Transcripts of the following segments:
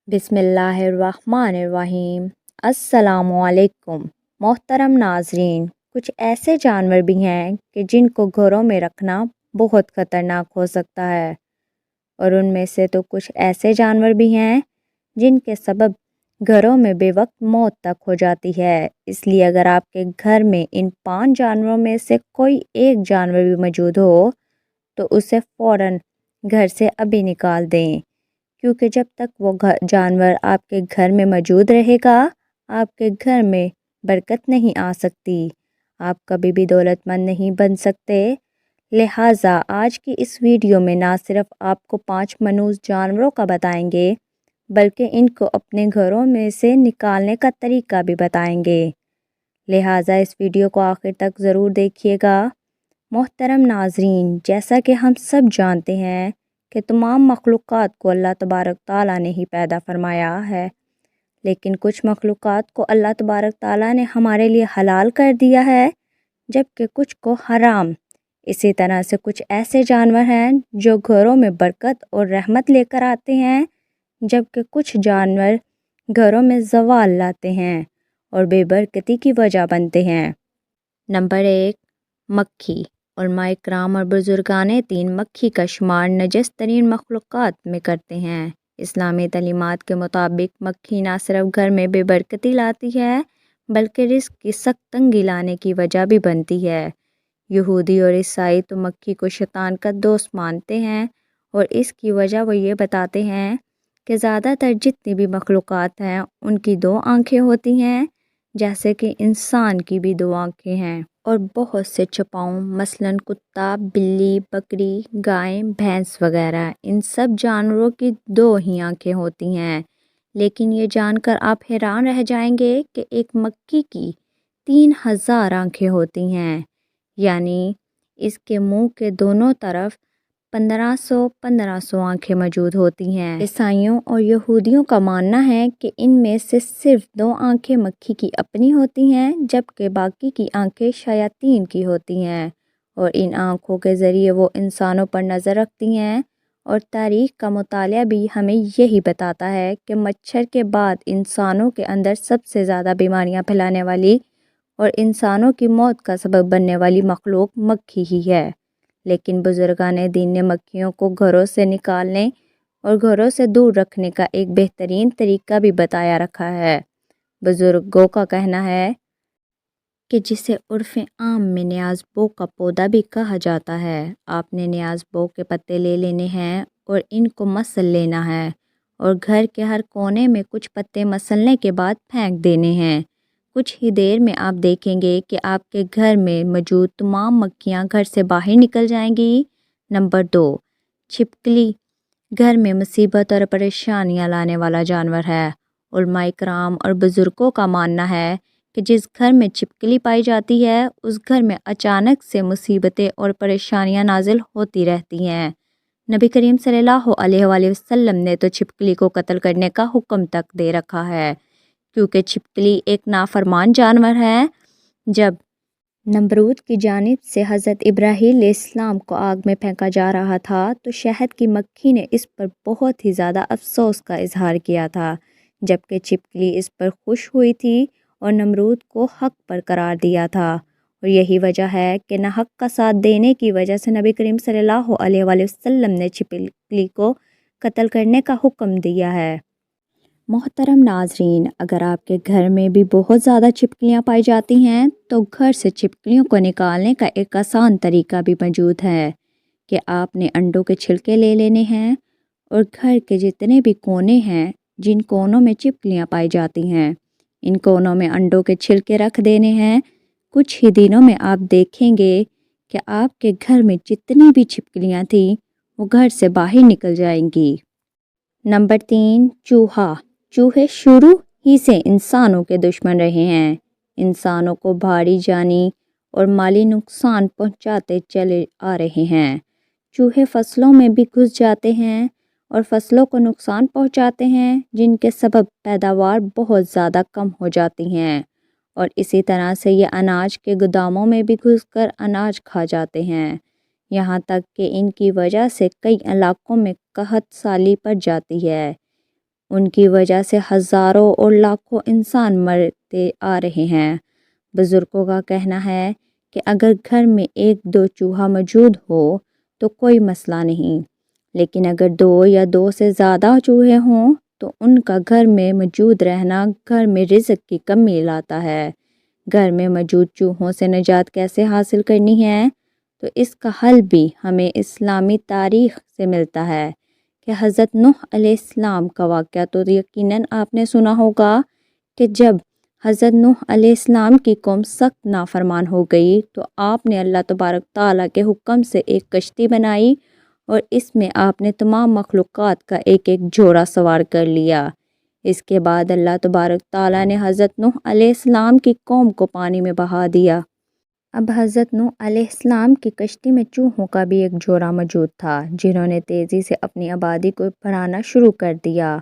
बिस्मिल्लाहिर्रहमानिर्रहीम। अस्सलामुअलैकुम। मोहतरम नाजरीन, कुछ ऐसे जानवर भी हैं कि जिनको घरों में रखना बहुत ख़तरनाक हो सकता है, और उनमें से तो कुछ ऐसे जानवर भी हैं जिनके सबब घरों में बेवक्त मौत तक हो जाती है। इसलिए अगर आपके घर में इन 5 जानवरों में से कोई एक जानवर भी मौजूद हो तो उसे फ़ौरन घर से अभी निकाल दें, क्योंकि जब तक वो जानवर आपके घर में मौजूद रहेगा, आपके घर में बरकत नहीं आ सकती, आप कभी भी दौलतमंद नहीं बन सकते। लिहाजा आज की इस वीडियो में ना सिर्फ आपको 5 मनहूस जानवरों का बताएंगे, बल्कि इनको अपने घरों में से निकालने का तरीका भी बताएंगे। लिहाजा इस वीडियो को आखिर तक ज़रूर देखिएगा। मोहतरम नाजरीन, जैसा कि हम सब जानते हैं कि तमाम मखलूक़ात को अल्लाह तबारक ताला ने ही पैदा फरमाया है, लेकिन कुछ मखलूक़ात को अल्लाह तबारक ताला ने हमारे लिए हलाल कर दिया है, जबकि कुछ को हराम। इसी तरह से कुछ ऐसे जानवर हैं जो घरों में बरकत और रहमत लेकर आते हैं, जबकि कुछ जानवर घरों में ज़वाल लाते हैं और बेबरकती की वजह बनते हैं। नंबर 1, मक्खी। उलमाए किराम और बुजुर्गाने दीन मक्खी का शुमार नजस तरीन मखलूक़ात में करते हैं। इस्लामी तलीमात के मुताबिक मक्खी ना सिर्फ घर में बेबरकती लाती है, बल्कि रिस्क की सख्त तंगी लाने की वजह भी बनती है। यहूदी और ईसाई तो मक्खी को शैतान का दोस्त मानते हैं, और इसकी वजह वो ये बताते हैं कि ज़्यादातर जितनी भी मखलूक़ात हैं उनकी 2 आँखें होती हैं, जैसे कि इंसान की भी 2 आँखें हैं। और बहुत से छपाऊ मसलन कुत्ता, बिल्ली, बकरी, गाय, भैंस वगैरह, इन सब जानवरों की 2 ही आँखें होती हैं। लेकिन ये जानकर आप हैरान रह जाएंगे कि एक मक्खी की 3000 आँखें होती हैं, यानी इसके मुंह के दोनों तरफ 1500 आँखें मौजूद होती हैं। ईसाइयों और यहूदियों का मानना है कि इनमें से सिर्फ 2 आँखें मक्खी की अपनी होती हैं, जबकि बाकी की आँखें शयातीन की होती हैं, और इन आँखों के ज़रिए वो इंसानों पर नज़र रखती हैं। और तारीख़ का मुताला भी हमें यही बताता है कि मच्छर के बाद इंसानों के अंदर सबसे ज़्यादा बीमारियाँ फैलाने वाली और इंसानों की मौत का सबब बनने वाली मखलूक मक्खी ही है। लेकिन बुजुर्गाने दीन ने मक्खियों को घरों से निकालने और घरों से दूर रखने का एक बेहतरीन तरीका भी बताया रखा है। बुजुर्गों का कहना है कि जिसे उर्फ़ आम में न्याज़बो का पौधा भी कहा जाता है, आपने न्याज़बो के पत्ते ले लेने हैं और इनको मसल लेना है, और घर के हर कोने में कुछ पत्ते मसलने के बाद फेंक देने हैं। कुछ ही देर में आप देखेंगे कि आपके घर में मौजूद तमाम मक्खियाँ घर से बाहर निकल जाएंगी। नंबर 2, छिपकली घर में मुसीबत और परेशानियाँ लाने वाला जानवर है। उलमाए किराम और बुज़ुर्गों का मानना है कि जिस घर में छिपकली पाई जाती है, उस घर में अचानक से मुसीबतें और परेशानियाँ नाजिल होती रहती हैं। नबी करीम सल्लल्लाहु अलैहि वसल्लम ने तो छिपकली को कत्ल करने का हुक्म तक दे रखा है, क्योंकि छिपकली एक नाफरमान जानवर है। जब नमरूद की जानिब से हज़रत इब्राहीम अलैहिस्सलाम को आग में फेंका जा रहा था, तो शहद की मक्खी ने इस पर बहुत ही ज़्यादा अफसोस का इजहार किया था, जबकि छिपकली इस पर खुश हुई थी और नमरूद को हक पर करार दिया था। और यही वजह है कि नाहक का साथ देने की वजह से नबी करीम सल्लल्लाहु अलैहि वसल्लम ने छिपकली को कत्ल करने का हुक्म दिया है। मोहतरम नाजरीन, अगर आपके घर में भी बहुत ज़्यादा छिपकलियाँ पाई जाती हैं, तो घर से छिपकलियों को निकालने का एक आसान तरीका भी मौजूद है कि आपने अंडों के छिलके ले लेने हैं, और घर के जितने भी कोने हैं जिन कोनों में छिपकलियाँ पाई जाती हैं, इन कोनों में अंडों के छिलके रख देने हैं। कुछ ही दिनों में आप देखेंगे कि आपके घर में जितनी भी छिपकलियाँ थीं वो घर से बाहर निकल जाएंगी। नंबर 3, चूहा। चूहे शुरू ही से इंसानों के दुश्मन रहे हैं, इंसानों को भारी जानी और माली नुकसान पहुंचाते चले आ रहे हैं। चूहे फसलों में भी घुस जाते हैं और फसलों को नुकसान पहुंचाते हैं, जिनके सबब पैदावार बहुत ज़्यादा कम हो जाती हैं, और इसी तरह से ये अनाज के गोदामों में भी घुसकर अनाज खा जाते हैं। यहाँ तक कि इनकी वजह से कई इलाकों में कहत साली पड़ जाती है। ان کی وجہ سے ہزاروں اور لاکھوں انسان مرتے آ رہے ہیں۔ بزرگوں کا کہنا ہے کہ اگر گھر میں ایک دو چوہا موجود ہو تو کوئی مسئلہ نہیں، لیکن اگر دو یا دو سے زیادہ چوہے ہوں تو ان کا گھر میں موجود رہنا گھر میں رزق کی کمی لاتا ہے۔ گھر میں موجود چوہوں سے نجات کیسے حاصل کرنی ہے؟ تو اس کا حل بھی ہمیں اسلامی تاریخ سے ملتا ہے کہ حضرت نوح علیہ السلام کا واقعہ تو یقیناً آپ نے سنا ہوگا کہ جب حضرت نوح علیہ السلام کی قوم سخت نافرمان ہو گئی تو آپ نے اللہ تبارک تعالیٰ کے حکم سے ایک کشتی بنائی اور اس میں آپ نے تمام مخلوقات کا ایک ایک جوڑا سوار کر لیا۔ اس کے بعد اللہ تبارک تعالیٰ نے حضرت نوح علیہ السلام کی قوم کو پانی میں بہا دیا۔ اب حضرت نوح علیہ السلام کی کشتی میں چوہوں کا بھی ایک جوڑا موجود تھا، جنہوں نے تیزی سے اپنی آبادی کو بڑھانا شروع کر دیا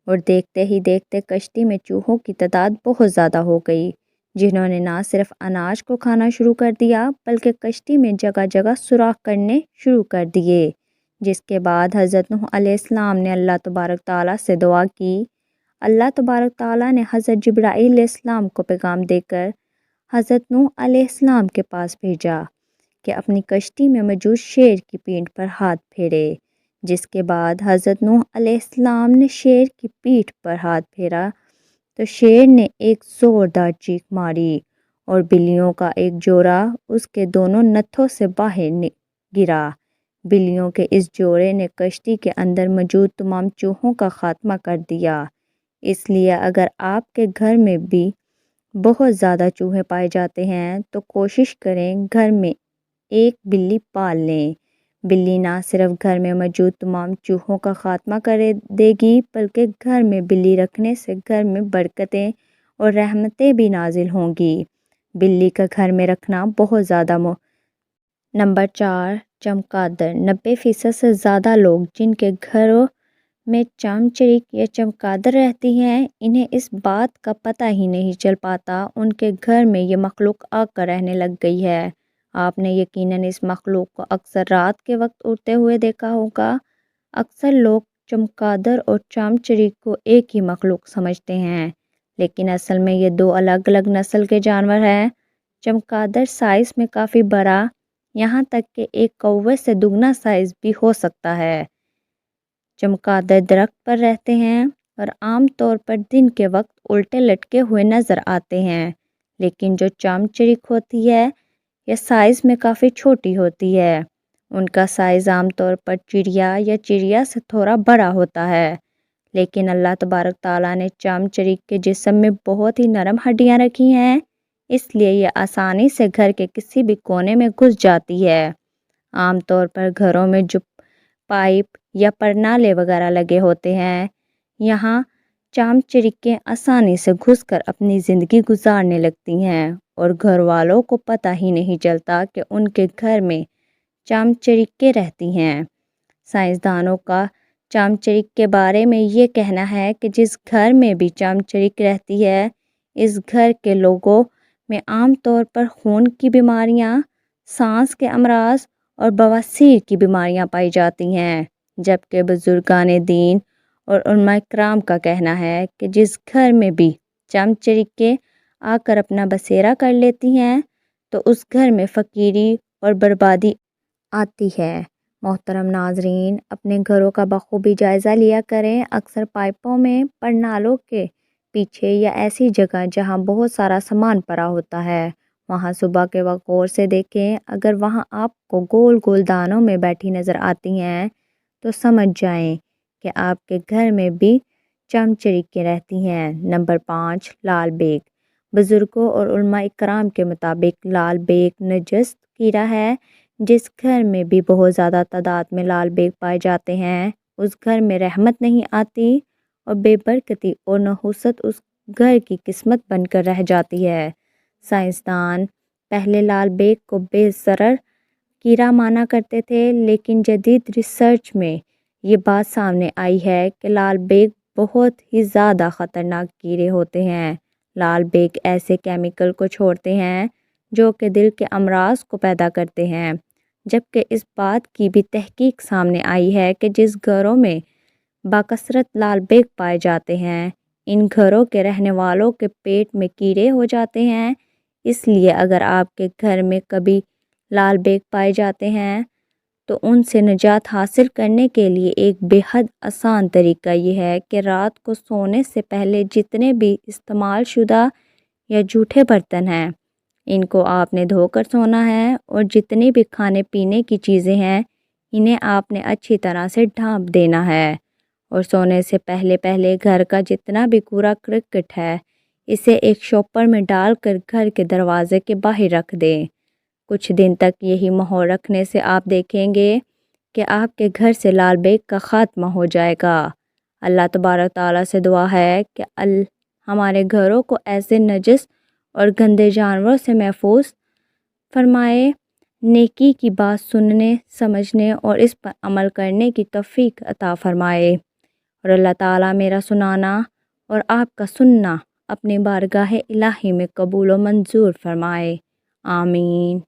اور دیکھتے ہی دیکھتے کشتی میں چوہوں کی تعداد بہت زیادہ ہو گئی، جنہوں نے نہ صرف اناج کو کھانا شروع کر دیا بلکہ کشتی میں جگہ جگہ سوراخ کرنے شروع کر دیے۔ جس کے بعد حضرت نوح علیہ السلام نے اللہ تبارک تعالیٰ سے دعا کی۔ اللہ تبارک تعالیٰ نے حضرت جبرائیل علیہ السلام کو پیغام دے کر حضرت نوح علیہ السلام کے پاس بھیجا کہ اپنی کشتی میں موجود شیر کی پیٹھ پر ہاتھ پھیرے۔ جس کے بعد حضرت نوح علیہ السلام نے شیر کی پیٹھ پر ہاتھ پھیرا تو شیر نے ایک زوردار چیخ ماری اور بلیوں کا ایک جوڑا اس کے دونوں نتھوں سے باہر گرا۔ بلیوں کے اس جوڑے نے کشتی کے اندر موجود تمام چوہوں کا خاتمہ کر دیا۔ اس لیے اگر آپ کے گھر میں بھی بہت زیادہ چوہے پائے جاتے ہیں تو کوشش کریں گھر میں ایک بلی پال لیں۔ بلی نہ صرف گھر میں موجود تمام چوہوں کا خاتمہ کر دے گی بلکہ گھر میں بلی رکھنے سے گھر میں برکتیں اور رحمتیں بھی نازل ہوں گی۔ بلی کا گھر میں رکھنا بہت زیادہ نمبر 4، چمگادڑ۔ 90% سے زیادہ لوگ جن کے گھروں میں چمچرک یا چمگادڑ رہتی ہیں انہیں اس بات کا پتہ ہی نہیں چل پاتا ان کے گھر میں یہ مخلوق آ کر رہنے لگ گئی ہے۔ آپ نے یقیناً اس مخلوق کو اکثر رات کے وقت اڑتے ہوئے دیکھا ہوگا۔ اکثر لوگ چمگادڑ اور چمچرک کو ایک ہی مخلوق سمجھتے ہیں، لیکن اصل میں یہ دو الگ الگ نسل کے جانور ہیں۔ چمگادڑ سائز میں کافی بڑا، یہاں تک کہ ایک کوے سے دگنا سائز بھی ہو سکتا ہے۔ چمگادڑ درخت پر رہتے ہیں اور عام طور پر دن کے وقت الٹے لٹکے ہوئے نظر آتے ہیں، لیکن جو چمچرک ہوتی ہے یہ سائز میں کافی چھوٹی ہوتی ہے۔ ان کا سائز عام طور پر چڑیا یا چڑیا سے تھوڑا بڑا ہوتا ہے، لیکن اللہ تبارک تعالیٰ نے چمچرک کے جسم میں بہت ہی نرم ہڈیاں رکھی ہیں، اس لیے یہ آسانی سے گھر کے کسی بھی کونے میں گھس جاتی ہے۔ عام طور پر گھروں میں جو پائپ یا پرنالے وغیرہ لگے ہوتے ہیں یہاں چمچرکیں آسانی سے گھس کر اپنی زندگی گزارنے لگتی ہیں اور گھر والوں کو پتہ ہی نہیں چلتا کہ ان کے گھر میں چمچرکیں رہتی ہیں۔ سائنسدانوں کا چمچرک کے بارے میں یہ کہنا ہے کہ جس گھر میں بھی چمچرک رہتی ہے اس گھر کے لوگوں میں عام طور پر خون کی بیماریاں، سانس کے امراض اور بواسیر کی بیماریاں پائی جاتی ہیں، جبکہ بزرگان دین اور علماء کرام کا کہنا ہے کہ جس گھر میں بھی چمچرکیں آ کر اپنا بسیرا کر لیتی ہیں تو اس گھر میں فقیری اور بربادی آتی ہے۔ محترم ناظرین، اپنے گھروں کا بخوبی جائزہ لیا کریں۔ اکثر پائپوں میں، پرنالوں کے پیچھے یا ایسی جگہ جہاں بہت سارا سامان پڑا ہوتا ہے وہاں صبح کے وقت غور سے دیکھیں۔ اگر وہاں آپ کو گول گول دانوں میں بیٹھی نظر آتی ہیں تو سمجھ جائیں کہ آپ کے گھر میں بھی چمچرکیں رہتی ہیں۔ نمبر 5، لال بیگ۔ بزرگوں اور علماء کرام کے مطابق لال بیگ نجس کیڑا ہے۔ جس گھر میں بھی بہت زیادہ تعداد میں لال بیگ پائے جاتے ہیں اس گھر میں رحمت نہیں آتی اور بے برکتی اور نحوست اس گھر کی قسمت بن کر رہ جاتی ہے۔ سائنسدان پہلے لال بیگ کو بے ضرر کیڑا مانا کرتے تھے، لیکن جدید ریسرچ میں یہ بات سامنے آئی ہے کہ لال بیگ بہت ہی زیادہ خطرناک کیڑے ہوتے ہیں۔ لال بیگ ایسے کیمیکل کو چھوڑتے ہیں جو کہ دل کے امراض کو پیدا کرتے ہیں، جبکہ اس بات کی بھی تحقیق سامنے آئی ہے کہ جس گھروں میں बाकसरत लाल बेग पाए जाते हैं। इन घरों के रहने वालों के पेट में कीड़े हो जाते हैं, इसलिए अगर आपके घर में कभी लाल बेग पाए जाते हैं तो उनसे निजात हासिल करने के लिए एक बेहद आसान तरीका ये है कि रात को सोने से पहले जितने भी इस्तेमाल शुदा या जूठे बर्तन हैं, इनको आपने धोकर सोना है और जितनी भी खाने पीने की चीज़ें हैं, इन्हें आपने अच्छी तरह से ढाँप देना है। और सोने से पहले पहले घर का जितना भी कूड़ा करकट है, इसे एक शॉपर में डालकर घर के दरवाजे के बाहर रख दें। कुछ दिन तक यही माहौल रखने से आप देखेंगे कि आपके घर से लाल बेग का ख़ात्मा हो जाएगा। अल्लाह तबारक ताला से दुआ है कि हमारे घरों को ऐसे नजस और गंदे जानवरों से महफूज फरमाए। नेकी की बात सुनने, समझने और इस पर अमल करने की तौफीक अता फरमाए। और अल्लाह ताला मेरा सुनाना और आपका सुनना अपनी बारगाह इलाही में कबूल व मंजूर फरमाए। आमीन।